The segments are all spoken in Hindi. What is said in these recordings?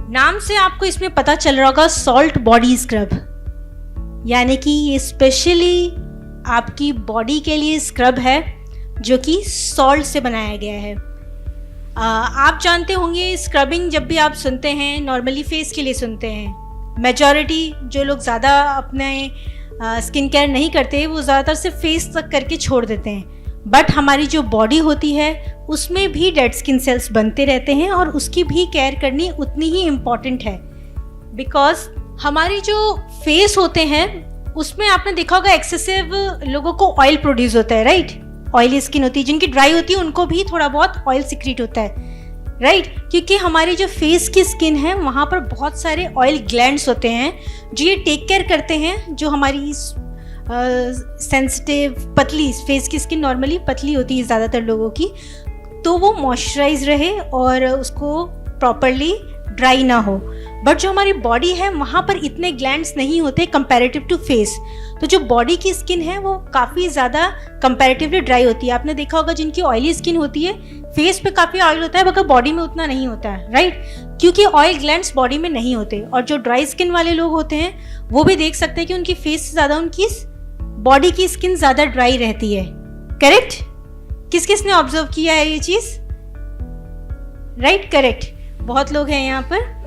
नाम से आपको इसमें पता चल रहा होगा सॉल्ट बॉडी स्क्रब, यानी कि ये स्पेशली आपकी बॉडी के लिए स्क्रब है जो कि सॉल्ट से बनाया गया है। आप जानते होंगे स्क्रबिंग जब भी आप सुनते हैं नॉर्मली फेस के लिए सुनते हैं। मेजॉरिटी जो लोग ज़्यादा अपने स्किन केयर नहीं करते वो ज़्यादातर सिर्फ फेस तक करके छोड़ देते हैं, बट हमारी जो बॉडी होती है उसमें भी डेड स्किन सेल्स बनते रहते हैं और उसकी भी केयर करनी उतनी ही इम्पॉर्टेंट है। बिकॉज हमारी जो फेस होते हैं उसमें आपने देखा होगा एक्सेसिव लोगों को ऑयल प्रोड्यूस होता है, राइट। ऑयली स्किन होती है, जिनकी ड्राई होती है उनको भी थोड़ा बहुत ऑयल सिक्रीट होता है, राइट। क्योंकि हमारी जो फेस की स्किन है वहाँ पर बहुत सारे ऑयल ग्लैंड्स होते हैं जो ये टेक केयर करते हैं जो हमारी सेंसिटिव पतली फेस की स्किन नॉर्मली पतली होती है ज़्यादातर लोगों की, तो वो मॉइस्चराइज रहे और उसको प्रॉपरली ड्राई ना हो। बट जो हमारी बॉडी है वहाँ पर इतने ग्लैंड्स नहीं होते कंपैरेटिव टू फेस, तो जो बॉडी की स्किन है वो काफ़ी ज़्यादा कंपैरेटिवली ड्राई होती है। आपने देखा होगा जिनकी ऑयली स्किन होती है फेस पे काफ़ी ऑयल होता है मगर बॉडी में उतना नहीं होता है, राइट, क्योंकि ऑयल ग्लैंड्स बॉडी में नहीं होते। और जो ड्राई स्किन वाले लोग होते हैं वो भी देख सकते हैं कि उनकी फेस से ज़्यादा उनकी बॉडी की स्किन ज़्यादा ड्राई रहती है, करेक्ट। किस किस ने ऑब्जर्व किया है ये चीज़, राइट, करेक्ट, बहुत लोग हैं यहाँ पर।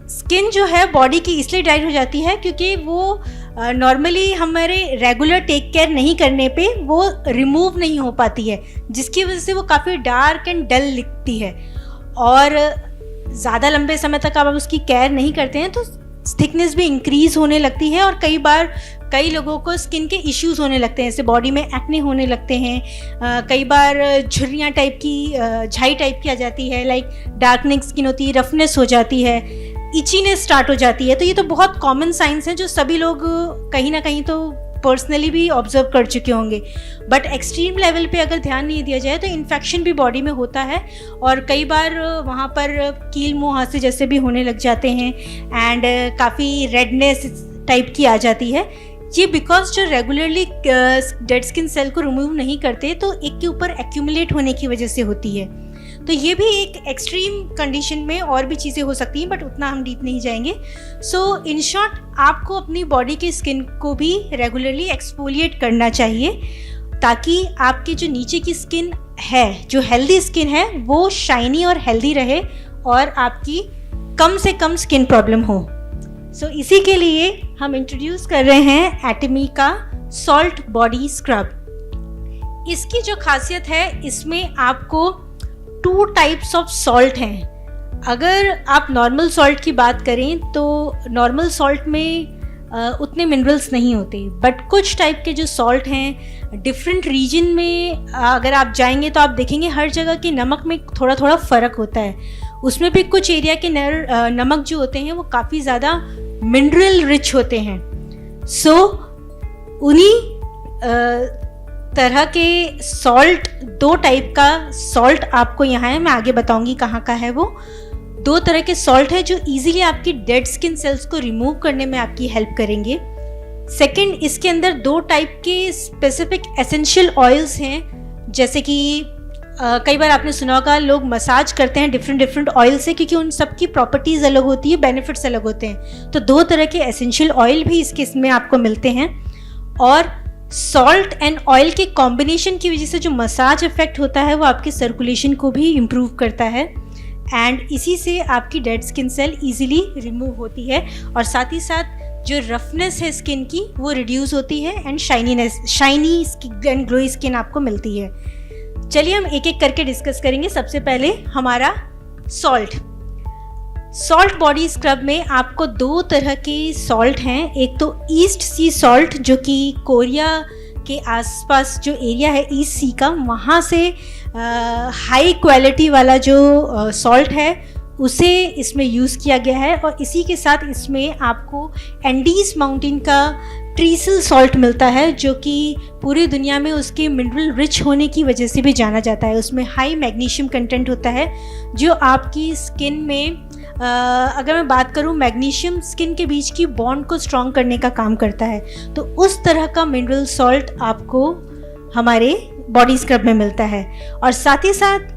स्किन जो है बॉडी की इसलिए ड्राई हो जाती है क्योंकि वो नॉर्मली हमारे रेगुलर टेक केयर नहीं करने पे वो रिमूव नहीं हो पाती है, जिसकी वजह से वो काफ़ी डार्क एंड डल दिखती है। और ज़्यादा लंबे समय तक आप उसकी केयर नहीं करते हैं तो थिकनेस भी इंक्रीज़ होने लगती है और कई लोगों को स्किन के इश्यूज़ होने लगते हैं, जैसे बॉडी में एक्ने होने लगते हैं, कई बार झुर्रियाँ टाइप की झाई टाइप की आ जाती है, लाइक डार्कनिंग स्किन होती है, रफनेस हो जाती है, इचीनेस स्टार्ट हो जाती है। तो ये तो बहुत कॉमन साइंस हैं जो सभी लोग कहीं ना कहीं तो पर्सनली भी ऑब्जर्व कर चुके होंगे। बट एक्सट्रीम लेवल पे अगर ध्यान नहीं दिया जाए तो इन्फेक्शन भी बॉडी में होता है और कई बार वहाँ पर कील मुहासे जैसे भी होने लग जाते हैं एंड काफ़ी रेडनेस टाइप की आ जाती है। ये बिकॉज जो रेगुलरली डेड स्किन सेल को रिमूव नहीं करते तो एक के ऊपर एक्यूमुलेट होने की वजह से होती है। तो ये भी एक एक्सट्रीम कंडीशन में और भी चीज़ें हो सकती हैं बट उतना हम डीप नहीं जाएंगे। सो इन शॉर्ट आपको अपनी बॉडी की स्किन को भी रेगुलरली एक्सफोलिएट करना चाहिए ताकि आपकी जो नीचे की स्किन है, जो हेल्दी स्किन है, वो शाइनी और हेल्दी रहे और आपकी कम से कम स्किन प्रॉब्लम हो। सो इसी के लिए हम इंट्रोड्यूस कर रहे हैं एटमी का सॉल्ट बॉडी स्क्रब। इसकी जो खासियत है इसमें आपको 2 टाइप्स ऑफ सॉल्ट हैं। अगर आप नॉर्मल सॉल्ट की बात करें तो नॉर्मल सॉल्ट में उतने मिनरल्स नहीं होते, बट कुछ टाइप के जो सॉल्ट हैं डिफरेंट रीजन में अगर आप जाएंगे तो आप देखेंगे हर जगह के नमक में थोड़ा थोड़ा फ़र्क होता है। उसमें भी कुछ एरिया के नमक जो होते हैं वो काफ़ी ज़्यादा मिनरल रिच होते हैं। सो उन्हीं तरह के सॉल्ट, 2 टाइप का सॉल्ट आपको यहाँ है, मैं आगे बताऊंगी कहाँ का है वो। 2 तरह के सॉल्ट है जो इजीली आपकी डेड स्किन सेल्स को रिमूव करने में आपकी हेल्प करेंगे। सेकंड, इसके अंदर 2 टाइप के स्पेसिफिक एसेंशियल ऑयल्स हैं, जैसे कि कई बार आपने सुना होगा लोग मसाज करते हैं डिफरेंट ऑयल से क्योंकि उन सब की प्रॉपर्टीज़ अलग होती है, बेनिफिट्स अलग होते हैं। तो 2 तरह के एसेंशियल ऑयल भी इसमें आपको मिलते हैं और सॉल्ट एंड ऑयल के कॉम्बिनेशन की वजह से जो मसाज इफेक्ट होता है वो आपके सर्कुलेशन को भी इम्प्रूव करता है एंड इसी से आपकी dead skin cell easily remove होती है और साथ ही साथ जो रफनेस है स्किन की वो रिड्यूस होती है and shiny and glowy skin आपको मिलती है। चलिए हम एक एक करके डिस्कस करेंगे। सबसे पहले हमारा सॉल्ट बॉडी स्क्रब में आपको 2 तरह के सॉल्ट हैं। एक तो ईस्ट सी सॉल्ट जो कि कोरिया के आसपास जो एरिया है ईस्ट सी का, वहाँ से हाई क्वालिटी वाला जो सॉल्ट है उसे इसमें यूज़ किया गया है और इसी के साथ इसमें आपको एंडीज माउंटेन का ट्रीसल सॉल्ट मिलता है जो कि पूरी दुनिया में उसके मिनरल रिच होने की वजह से भी जाना जाता है। उसमें हाई मैग्नीशियम कंटेंट होता है जो आपकी स्किन में अगर मैं बात करूं मैग्नीशियम स्किन के बीच की बॉन्ड को स्ट्रॉन्ग करने का काम करता है। तो उस तरह का मिनरल सॉल्ट आपको हमारे बॉडी स्क्रब में मिलता है। और साथ ही साथ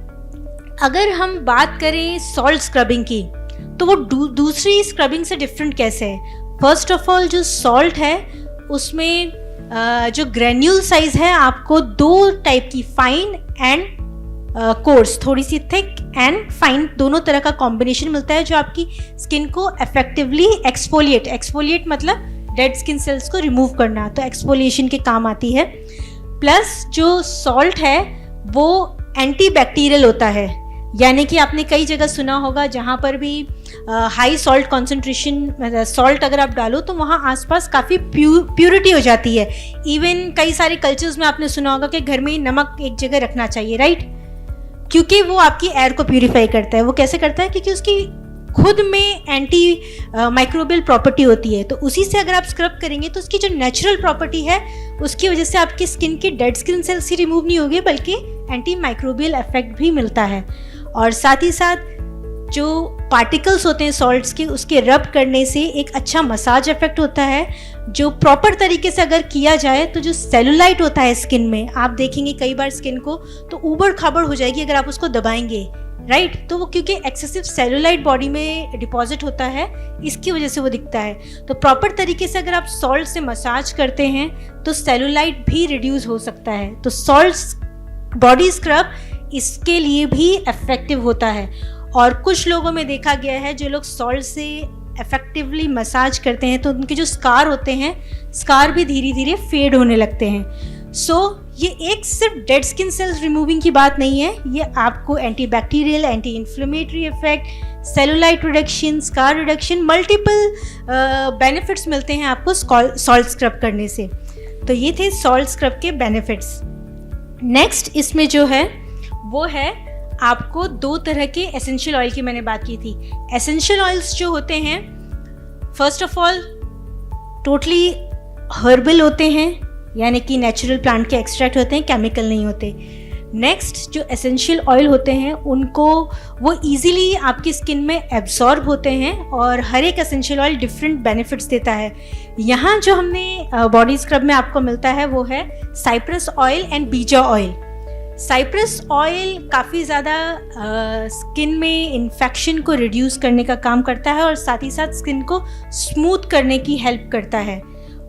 अगर हम बात करें सॉल्ट स्क्रबिंग की तो वो दूसरी स्क्रबिंग से डिफरेंट कैसे है? फर्स्ट ऑफ ऑल जो सॉल्ट है उसमें जो ग्रेन्यूल साइज है आपको 2 टाइप की, फाइन एंड कोर्स, थोड़ी सी थिक एंड फाइन, दोनों तरह का कॉम्बिनेशन मिलता है जो आपकी स्किन को इफेक्टिवली एक्सफोलिएट मतलब डेड स्किन सेल्स को रिमूव करना, तो एक्सफोलिएशन के काम आती है। प्लस जो सॉल्ट है वो एंटी बैक्टीरियल होता है, यानी कि आपने कई जगह सुना होगा जहाँ पर भी हाई सॉल्ट कॉन्सेंट्रेशन सॉल्ट अगर आप डालो तो वहाँ आसपास काफ़ी प्योरिटी हो जाती है। इवन कई सारे कल्चर्स में आपने सुना होगा कि घर में ही नमक एक जगह रखना चाहिए, राइट? क्योंकि वो आपकी एयर को प्यूरिफाई करता है। वो कैसे करता है? क्योंकि उसकी खुद में एंटी माइक्रोबियल प्रॉपर्टी होती है, तो उसी से अगर आप स्क्रब करेंगे तो उसकी जो नेचुरल प्रॉपर्टी है उसकी वजह से आपकी स्किन की डेड स्किन सेल्स ही रिमूव नहीं होगी बल्कि एंटी माइक्रोबियल इफेक्ट भी मिलता है। और साथ ही साथ जो पार्टिकल्स होते हैं सॉल्ट्स के, उसके रब करने से एक अच्छा मसाज इफेक्ट होता है जो प्रॉपर तरीके से अगर किया जाए तो जो सेलुलाइट होता है स्किन में, आप देखेंगे कई बार स्किन को तो ऊबड़ खाबड़ हो जाएगी अगर आप उसको दबाएंगे, राइट? तो वो क्योंकि एक्सेसिव सेलुलाइट बॉडी में डिपॉजिट होता है इसकी वजह से वो दिखता है। तो प्रॉपर तरीके से अगर आप सॉल्ट से मसाज करते हैं तो सेलुलाइट भी रिड्यूस हो सकता है। तो सॉल्ट बॉडी स्क्रब इसके लिए भी इफेक्टिव होता है। और कुछ लोगों में देखा गया है जो लोग सॉल्ट से इफेक्टिवली मसाज करते हैं तो उनके जो स्कार होते हैं, स्कार भी धीरे धीरे फेड होने लगते हैं। ये एक सिर्फ डेड स्किन सेल्स रिमूविंग की बात नहीं है, ये आपको antibacterial, anti inflammatory effect, cellulite reduction, scar reduction, multiple benefits मिलते हैं आपको सॉल्ट स्क्रब करने से। तो ये थे सॉल्ट स्क्रब के बेनिफिट्स। नेक्स्ट इसमें जो है वो है आपको 2 तरह के एसेंशियल ऑयल की मैंने बात की थी। एसेंशियल ऑयल्स जो होते हैं first of all totally herbal होते हैं, यानी कि नेचुरल प्लांट के एक्सट्रैक्ट होते हैं, केमिकल नहीं होते। नेक्स्ट जो एसेंशियल ऑयल होते हैं उनको वो इजीली आपकी स्किन में एब्जॉर्ब होते हैं और हर एक एसेंशियल ऑयल डिफरेंट बेनिफिट्स देता है। यहाँ जो हमने बॉडी स्क्रब में आपको मिलता है वो है साइप्रस ऑयल एंड बीजा ऑयल। साइप्रस ऑयल काफ़ी ज़्यादा स्किन में इन्फेक्शन को रिड्यूस करने का काम करता है और साथ ही साथ स्किन को स्मूथ करने की हेल्प करता है।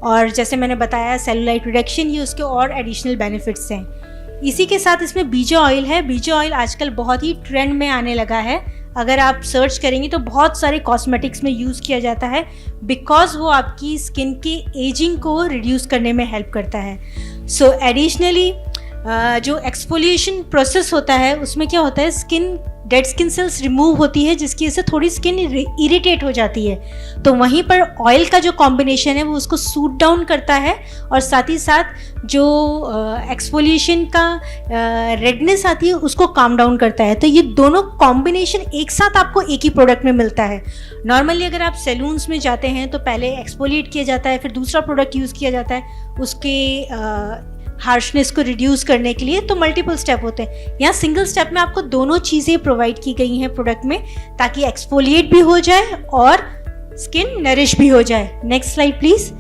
और जैसे मैंने बताया सेलुलाइट रिडक्शन, ये उसके और एडिशनल बेनिफिट्स हैं। इसी के साथ इसमें बीजा ऑयल है। बीजा ऑयल आजकल बहुत ही ट्रेंड में आने लगा है। अगर आप सर्च करेंगे तो बहुत सारे कॉस्मेटिक्स में यूज़ किया जाता है बिकॉज वो आपकी स्किन की एजिंग को रिड्यूस करने में हेल्प करता है। सो एडिशनली जो एक्सफोलिएशन प्रोसेस होता है उसमें क्या होता है, skin dead skin cells remove होती है जिसकी वजह से थोड़ी स्किन इरिटेट हो जाती है। तो वहीं पर ऑयल का जो कॉम्बिनेशन है वो उसको सूट डाउन करता है और साथ ही साथ जो एक्सफोलिएशन का रेडनेस आती है उसको काम डाउन करता है। तो ये दोनों कॉम्बिनेशन एक साथ आपको एक ही प्रोडक्ट में मिलता है। नॉर्मली अगर आप सैलून्स में जाते हैं तो पहले एक्सफोलिएट किया जाता है, फिर दूसरा प्रोडक्ट यूज़ किया जाता है उसके हार्शनेस को रिड्यूस करने के लिए, तो मल्टीपल स्टेप होते हैं। यहाँ सिंगल स्टेप में आपको दोनों चीज़ें प्रोवाइड की गई हैं प्रोडक्ट में ताकि एक्सफोलिएट भी हो जाए और स्किन नरिश भी हो जाए। Next slide please.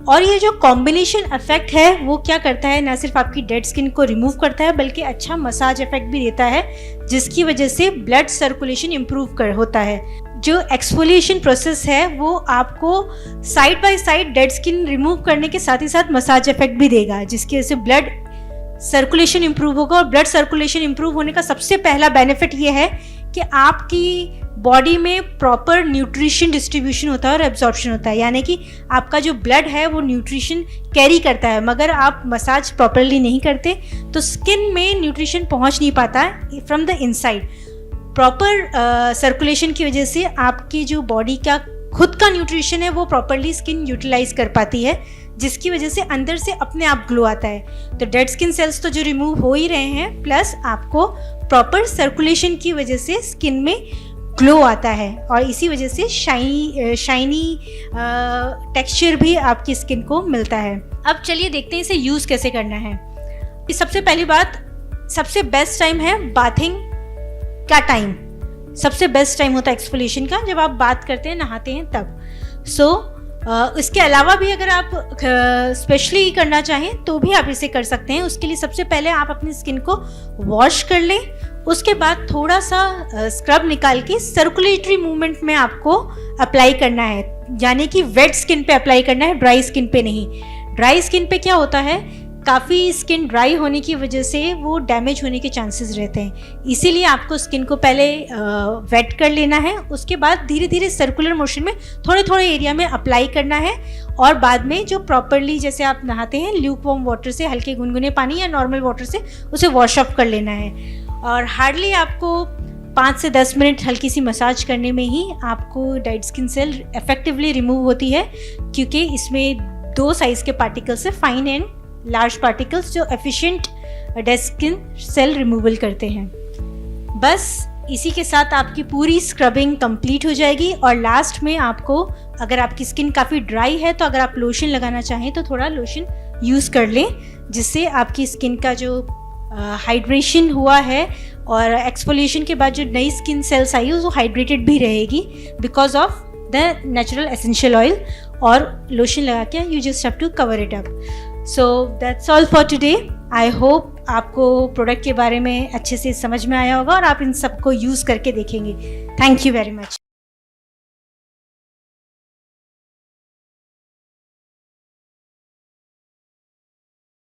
और ये जो कॉम्बिनेशन इफेक्ट है वो क्या करता है, ना सिर्फ आपकी डेड स्किन को रिमूव करता है बल्कि अच्छा मसाज इफेक्ट भी देता है जिसकी वजह से ब्लड सर्कुलेशन इम्प्रूव होता है। जो एक्सफोलिएशन प्रोसेस है वो आपको side by side dead skin remove करने के साथ ही साथ मसाज इफेक्ट भी देगा जिसकी वजह से ब्लड सर्कुलेशन इम्प्रूव होगा। और ब्लड सर्कुलेशन इम्प्रूव होने का सबसे पहला बेनिफिट ये है कि आपकी बॉडी में प्रॉपर न्यूट्रिशन डिस्ट्रीब्यूशन होता है और एब्जॉर्प्शन होता है, यानी कि आपका जो ब्लड है वो न्यूट्रिशन कैरी करता है। मगर आप मसाज प्रॉपरली नहीं करते तो स्किन में न्यूट्रिशन पहुंच नहीं पाता है from the inside. Proper circulation की वजह से आपकी जो बॉडी का खुद का न्यूट्रिशन है वो प्रॉपरली स्किन यूटिलाइज कर पाती है जिसकी वजह से अंदर से अपने आप ग्लो आता है। तो डेड स्किन सेल्स तो जो रिमूव हो ही रहे हैं, प्लस आपको प्रॉपर सर्कुलेशन की वजह से स्किन में ग्लो आता है और इसी वजह से शाइनी टेक्सचर भी आपकी स्किन को मिलता है। अब चलिए देखते हैं इसे यूज़ कैसे करना है। सबसे पहली बात, सबसे बेस्ट टाइम है बाथिंग का टाइम। सबसे बेस्ट टाइम होता है एक्सफोलिएशन का जब आप बात करते हैं, नहाते हैं तब। इसके अलावा भी अगर आप स्पेशली करना चाहें तो भी आप इसे कर सकते हैं। उसके लिए सबसे पहले आप अपनी स्किन को वॉश कर लें, उसके बाद थोड़ा सा स्क्रब निकाल के सर्कुलेटरी मूवमेंट में आपको अप्लाई करना है, यानी कि वेट स्किन पे अप्लाई करना है, ड्राई स्किन पे नहीं। ड्राई स्किन पे क्या होता है, काफ़ी स्किन ड्राई होने की वजह से वो डैमेज होने के चांसेस रहते हैं, इसीलिए आपको स्किन को पहले वेट कर लेना है, उसके बाद धीरे धीरे सर्कुलर मोशन में थोड़े थोड़े एरिया में अप्लाई करना है, और बाद में जो प्रॉपरली जैसे आप नहाते हैं ल्यूक वार्म वाटर से, हल्के गुनगुने पानी या नॉर्मल वाटर से उसे वॉश ऑफ कर लेना है। और हार्डली आपको 5 से 10 मिनट हल्की सी मसाज करने में ही आपको dead skin cell effectively remove होती है, क्योंकि इसमें 2 साइज़ के पार्टिकल्स है, फाइन एंड लार्ज पार्टिकल्स, जो efficient dead skin cell removal करते हैं। बस इसी के साथ आपकी पूरी स्क्रबिंग कंप्लीट हो जाएगी। और लास्ट में आपको, अगर आपकी स्किन काफ़ी ड्राई है तो अगर आप लोशन लगाना चाहें तो थोड़ा लोशन यूज़ कर लें, जिससे आपकी स्किन का जो हाइड्रेशन हुआ है और एक्सफोलिएशन के बाद जो नई स्किन सेल्स आई है वो हाइड्रेटेड भी रहेगी because of the natural essential oil. और लोशन लगा के you just have to cover it up. So that's all for today. I hope आपको प्रोडक्ट के बारे में अच्छे से समझ में आया होगा और आप इन सबको यूज़ करके देखेंगे। Thank you very much.